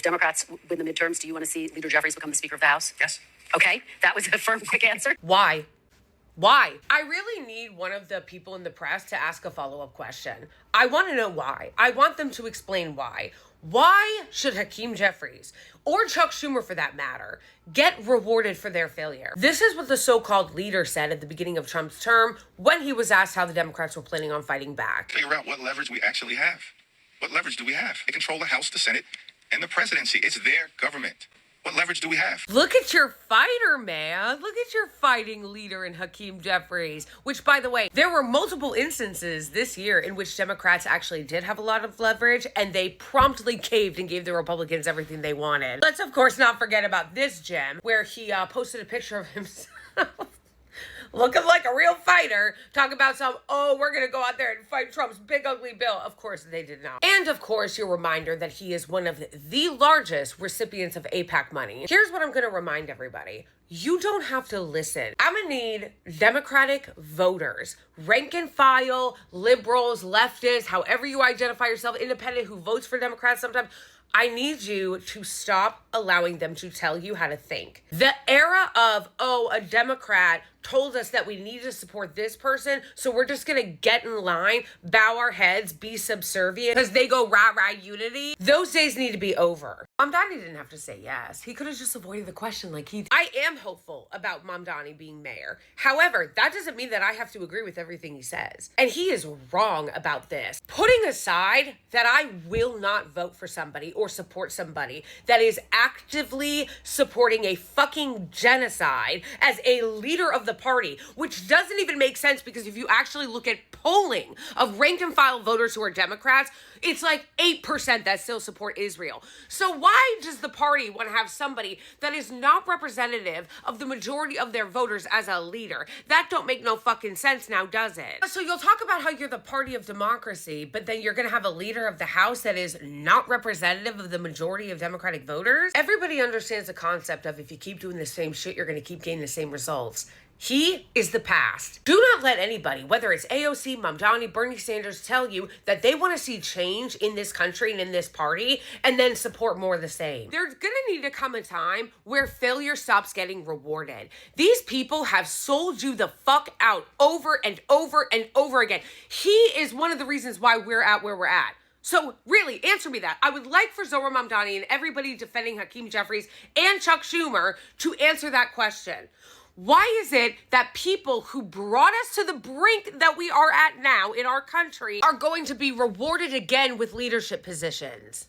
Democrats win the midterms, do you want to see Leader Jeffries become the Speaker of the House? Yes. Okay, that was a firm, quick answer. Why? Why? I really need one of the people in the press to ask a follow-up question. I want to know why. I want them to explain why. Why should Hakeem Jeffries, or Chuck Schumer for that matter, get rewarded for their failure? This is what the so-called leader said at the beginning of Trump's term when he was asked how the Democrats were planning on fighting back. Figure out what leverage we actually have. What leverage do we have? They control the House, the Senate, and the presidency. It's their government. What leverage do we have? Look at your fighter, man. Look at your fighting leader in Hakeem Jeffries. Which, by the way, there were multiple instances this year in which Democrats actually did have a lot of leverage, and they promptly caved and gave the Republicans everything they wanted. Let's, of course, not forget about this gem, where he posted a picture of himself looking like a real fighter, talk about we're going to go out there and fight Trump's big ugly bill. Of course, they did not. And of course, your reminder that he is one of the largest recipients of AIPAC money. Here's what I'm going to remind everybody. You don't have to listen. I'm going to need Democratic voters, rank and file, liberals, leftists, however you identify yourself, independent who votes for Democrats sometimes. I need you to stop allowing them to tell you how to think. The era of, a Democrat told us that we need to support this person, so we're just gonna get in line, bow our heads, be subservient, because they go rah-rah unity. Those days need to be over. Mamdani didn't have to say yes. He could have just avoided the question like he did. I am hopeful about Mamdani being mayor. However, that doesn't mean that I have to agree with everything he says. And he is wrong about this. Putting aside that I will not vote for somebody or support somebody that is actively supporting a fucking genocide as a leader of the party, which doesn't even make sense because if you actually look at polling of rank and file voters who are Democrats, it's like 8% that still support Israel. So why does the party want to have somebody that is not representative of the majority of their voters as a leader? That don't make no fucking sense now, does it? So you'll talk about how you're the party of democracy, but then you're going to have a leader of the House that is not representative of the majority of Democratic voters? Everybody understands the concept of if you keep doing the same shit, you're going to keep getting the same results. He is the past. Do not let anybody, whether it's AOC, Mamdani, Bernie Sanders, tell you that they want to see change in this country and in this party and then support more of the same. There's going to need to come a time where failure stops getting rewarded. These people have sold you the fuck out over and over and over again. He is one of the reasons why we're at where we're at. So really, answer me that. I would like for Zohran Mamdani and everybody defending Hakeem Jeffries and Chuck Schumer to answer that question. Why is it that people who brought us to the brink that we are at now in our country are going to be rewarded again with leadership positions?